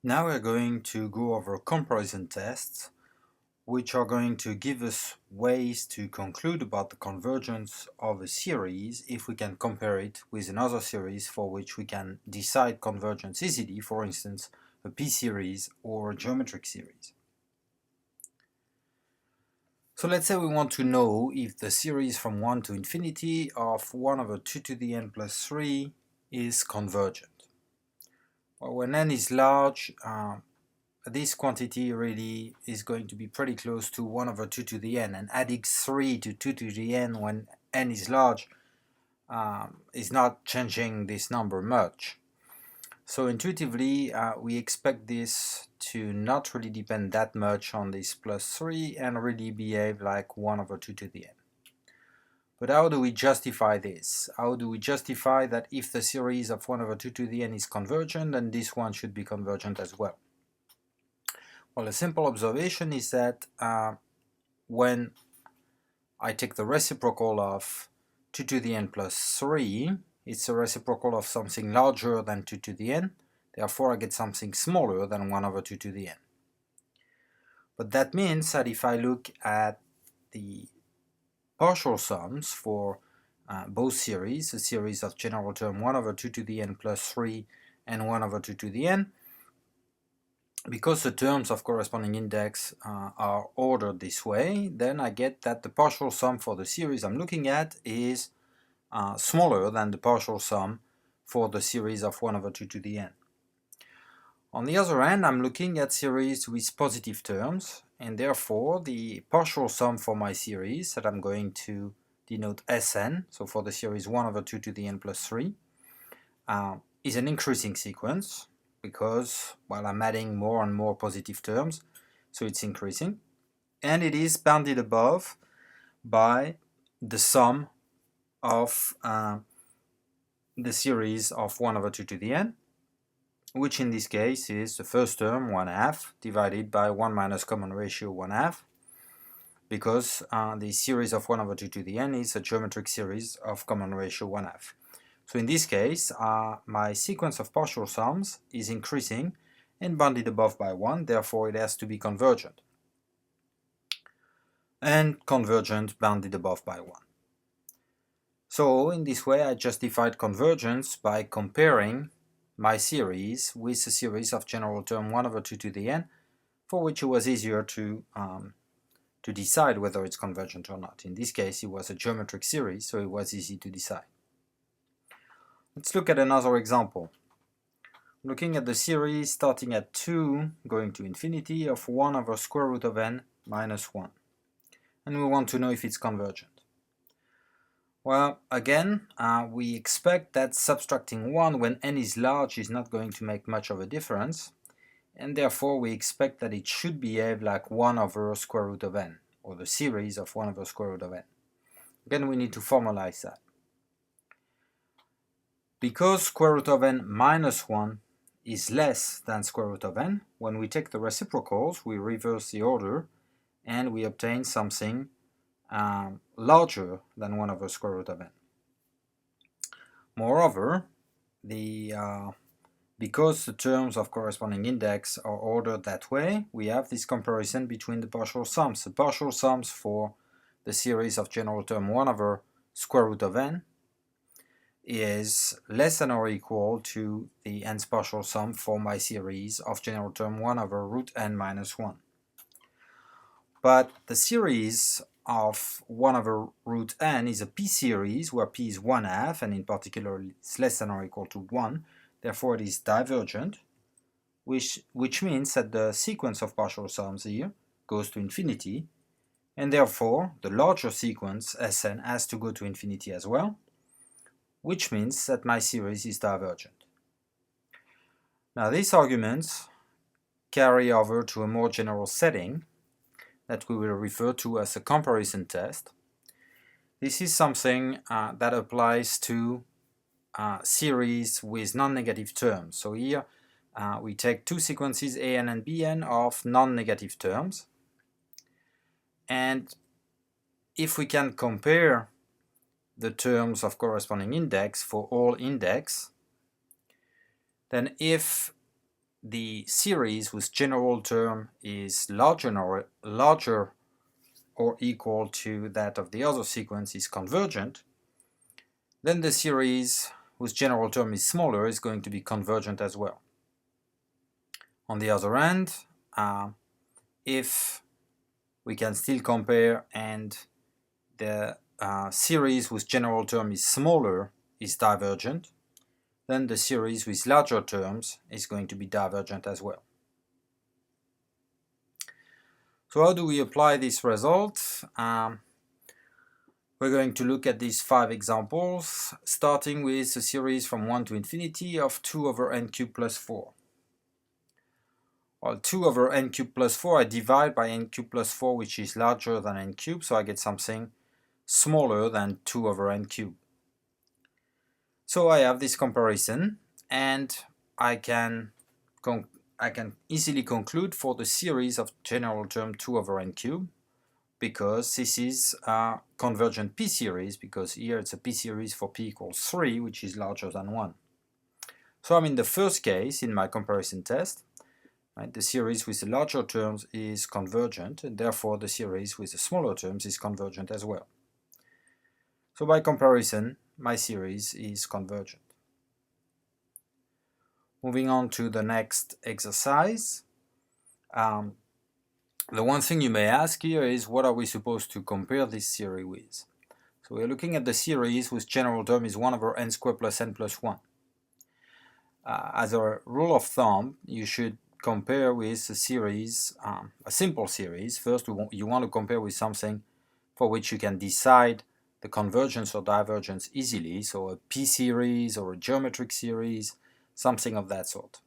Now we're going to go over comparison tests, which are going to give us ways to conclude about the convergence of a series if we can compare it with another series for which we can decide convergence easily, for instance, a p-series or a geometric series. So let's say we want to know if the series from 1 to infinity of 1 over 2 to the n plus 3 is convergent. Well, when n is large, this quantity really is going to be pretty close to 1 over 2 to the n, and adding 3 to 2 to the n when n is large is not changing this number much. So intuitively we expect this to not really depend that much on this plus 3 and really behave like 1 over 2 to the n. But how do we justify this? How do we justify that if the series of 1 over 2 to the n is convergent, then this one should be convergent as well? Well, a simple observation is that when I take the reciprocal of 2 to the n plus 3, it's a reciprocal of something larger than 2 to the n, therefore I get something smaller than 1 over 2 to the n. But that means that if I look at the partial sums for both series, a series of general term 1 over 2 to the n plus 3 and 1 over 2 to the n, because the terms of corresponding index are ordered this way, then I get that the partial sum for the series I'm looking at is smaller than the partial sum for the series of 1 over 2 to the n. On the other hand, I'm looking at series with positive terms, and therefore the partial sum for my series that I'm going to denote Sn, so for the series 1 over 2 to the n plus 3, is an increasing sequence, because, well, I'm adding more and more positive terms, so it's increasing, and it is bounded above by the sum of the series of 1 over 2 to the n, which in this case is the first term 1/2 divided by 1 minus common ratio 1/2, because the series of 1 over 2 to the n is a geometric series of common ratio 1/2. So in this case, my sequence of partial sums is increasing and bounded above by 1, therefore it has to be convergent. And convergent bounded above by 1. So in this way I justified convergence by comparing my series with a series of general term 1 over 2 to the n, for which it was easier to decide whether it's convergent or not. In this case it was a geometric series, so it was easy to decide. Let's look at another example. Looking at the series starting at 2 going to infinity of 1 over square root of n minus 1. And we want to know if it's convergent. Well, again, we expect that subtracting 1 when n is large is not going to make much of a difference, and therefore we expect that it should behave like 1 over square root of n, or the series of 1 over square root of n. Again, we need to formalize that. Because square root of n minus 1 is less than square root of n, when we take the reciprocals, we reverse the order, and we obtain something larger than 1 over square root of n. Moreover, because the terms of corresponding index are ordered that way, we have this comparison between the partial sums. The partial sums for the series of general term 1 over square root of n is less than or equal to the n's partial sum for my series of general term 1 over root n minus 1. But the series of 1 over root n is a p-series where p is 1/2, and in particular it's less than or equal to 1, therefore it is divergent, which means that the sequence of partial sums here goes to infinity, and therefore the larger sequence Sn has to go to infinity as well, which means that my series is divergent. Now these arguments carry over to a more general setting that we will refer to as a comparison test. This is something that applies to series with non-negative terms. So here we take two sequences an and bn of non-negative terms, and if we can compare the terms of corresponding index for all index, then if the series whose general term is larger or equal to that of the other sequence is convergent, then the series whose general term is smaller is going to be convergent as well. On the other hand, if we can still compare and the series whose general term is smaller is divergent, then the series with larger terms is going to be divergent as well. So how do we apply this result? We're going to look at these 5 examples, starting with a series from 1 to infinity of 2 over n cubed plus 4. Well, 2 over n cubed plus 4 I divide by n cubed plus 4, which is larger than n cubed, so I get something smaller than 2 over n cubed. So I have this comparison, and I can easily conclude for the series of general term 2 over n cubed, because this is a convergent p-series, because here it's a p-series for p equals 3, which is larger than 1. So I'm in the first case in my comparison test. Right? The series with the larger terms is convergent, and therefore the series with the smaller terms is convergent as well. So by comparison, my series is convergent. Moving on to the next exercise. The one thing you may ask here is, what are we supposed to compare this series with? So we're looking at the series whose general term is 1 over n squared plus n plus 1. As a rule of thumb, you should compare with a series, a simple series. First, you want to compare with something for which you can decide the convergence or divergence easily, so a p-series or a geometric series, something of that sort.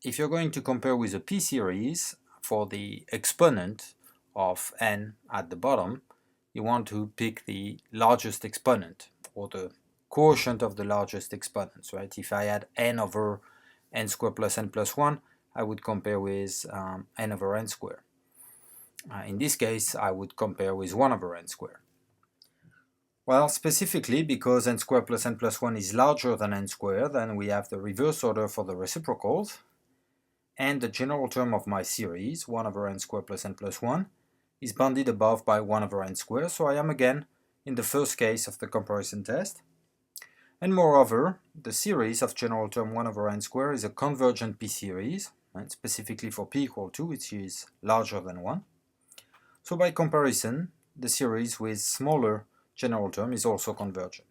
If you're going to compare with a p-series, for the exponent of n at the bottom, you want to pick the largest exponent, or the quotient of the largest exponents, right? If I had n over n squared plus n plus 1, I would compare with n over n squared. In this case, I would compare with 1 over n squared. Well, specifically, because n squared plus n plus 1 is larger than n squared, then we have the reverse order for the reciprocals, and the general term of my series, 1 over n squared plus n plus 1, is bounded above by 1 over n squared, so I am again in the first case of the comparison test. And moreover, the series of general term 1 over n squared is a convergent p-series, right, specifically for p equal 2, which is larger than 1. So by comparison, the series with smaller general term is also convergent.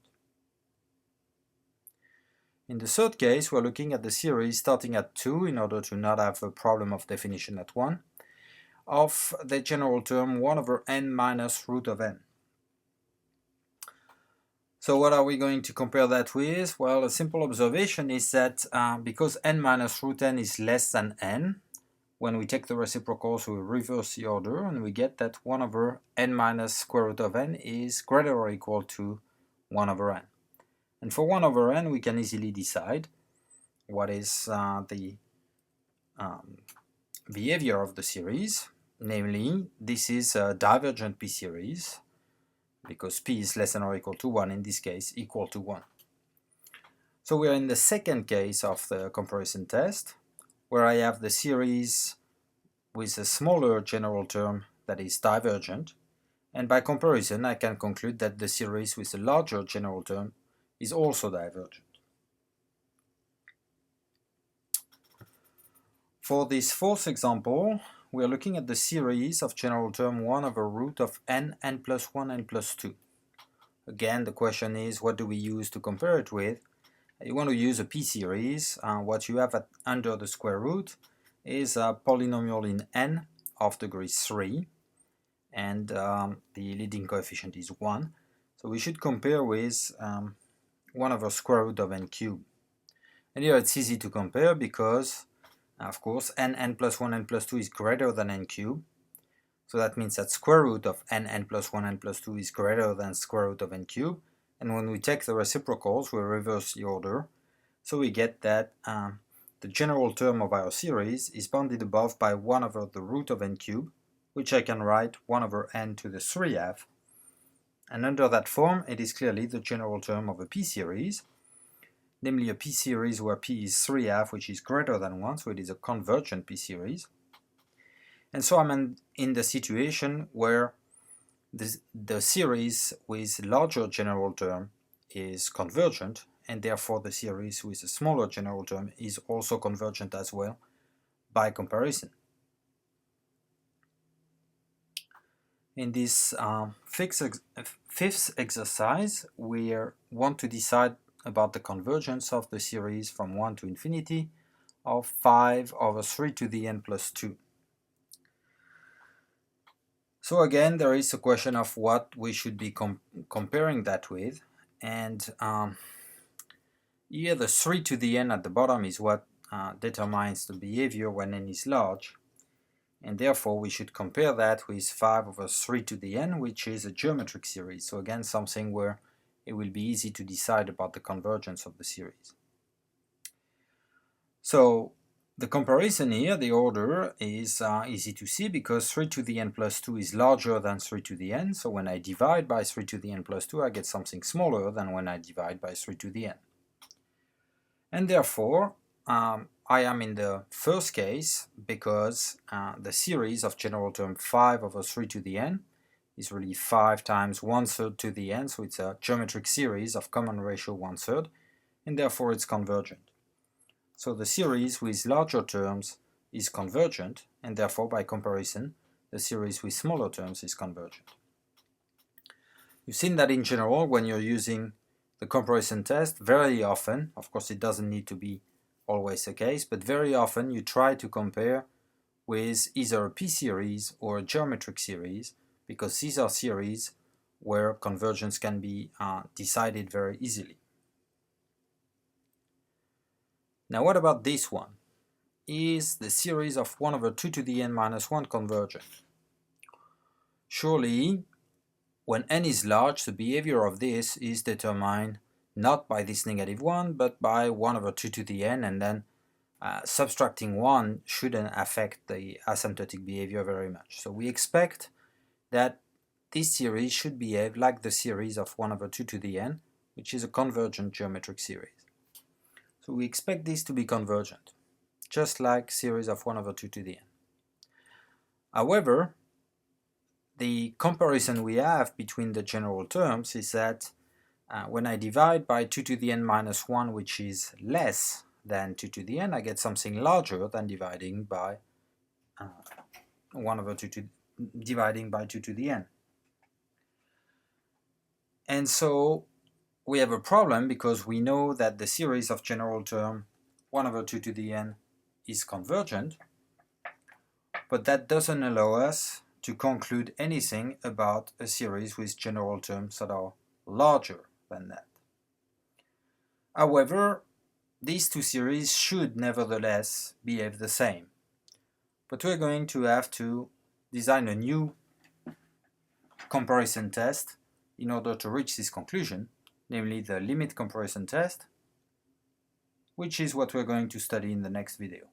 In the third case, we're looking at the series starting at 2, in order to not have a problem of definition at 1, of the general term 1 over n minus root of n. So what are we going to compare that with? Well, a simple observation is that because n minus root n is less than n, when we take the reciprocals, we reverse the order, and we get that 1 over n minus square root of n is greater or equal to 1 over n. And for 1 over n, we can easily decide what is the behavior of the series. Namely, this is a divergent p-series, because p is less than or equal to 1, in this case equal to 1. So we are in the second case of the comparison test, where I have the series with a smaller general term that is divergent, and by comparison I can conclude that the series with a larger general term is also divergent. For this fourth example, we are looking at the series of general term 1 over root of n plus 1 n plus 2. Again, the question is, what do we use to compare it with? You want to use a p-series. What you have under the square root is a polynomial in n of degree 3, and the leading coefficient is 1. So we should compare with 1 over square root of n cubed. And here it's easy to compare because, of course, n plus 1 n plus 2 is greater than n cubed. So that means that square root of n plus 1 n plus 2 is greater than square root of n cubed. And when we take the reciprocals, we reverse the order. So we get that the general term of our series is bounded above by 1 over the root of n cubed, which I can write 1 over n to the 3f. And under that form, it is clearly the general term of a p-series. namely a p-series where p is 3/2, which is greater than 1, so it is a convergent p-series. And so I'm in the situation where the series with larger general term is convergent, and therefore the series with a smaller general term is also convergent as well by comparison. In this fifth exercise, we want to decide about the convergence of the series from 1 to infinity of 5 over 3 to the n plus 2. So again, there is a question of what we should be comparing that with, and here the 3 to the n at the bottom is what determines the behavior when n is large, and therefore we should compare that with 5 over 3 to the n, which is a geometric series. So again, something where it will be easy to decide about the convergence of the series. So the comparison here, the order is easy to see because 3 to the n plus 2 is larger than 3 to the n. So when I divide by 3 to the n plus 2, I get something smaller than when I divide by 3 to the n. And therefore, I am in the first case because the series of general term 5 over 3 to the n is really 5 times 1/3 to the n, so it's a geometric series of common ratio 1/3, and therefore it's convergent. So the series with larger terms is convergent, and therefore by comparison the series with smaller terms is convergent. You've seen that in general when you're using the comparison test, very often, of course it doesn't need to be always the case, but very often you try to compare with either a p-series or a geometric series, because these are series where convergence can be decided very easily. Now what about this one? Is the series of 1 over 2 to the n minus 1 convergent? Surely, when n is large, the behavior of this is determined not by this -1, but by 1 over 2 to the n, and then subtracting 1 shouldn't affect the asymptotic behavior very much. So we expect that this series should behave like the series of 1 over 2 to the n, which is a convergent geometric series. So we expect this to be convergent, just like series of 1 over 2 to the n. However, the comparison we have between the general terms is that when I divide by 2 to the n minus 1, which is less than 2 to the n, I get something larger than dividing by 1 over 2 to dividing by 2 to the n. And so we have a problem because we know that the series of general term 1 over 2 to the n is convergent, but that doesn't allow us to conclude anything about a series with general terms that are larger than that. However, these two series should nevertheless behave the same. But we're going to have to design a new comparison test in order to reach this conclusion, namely the limit comparison test, which is what we're going to study in the next video.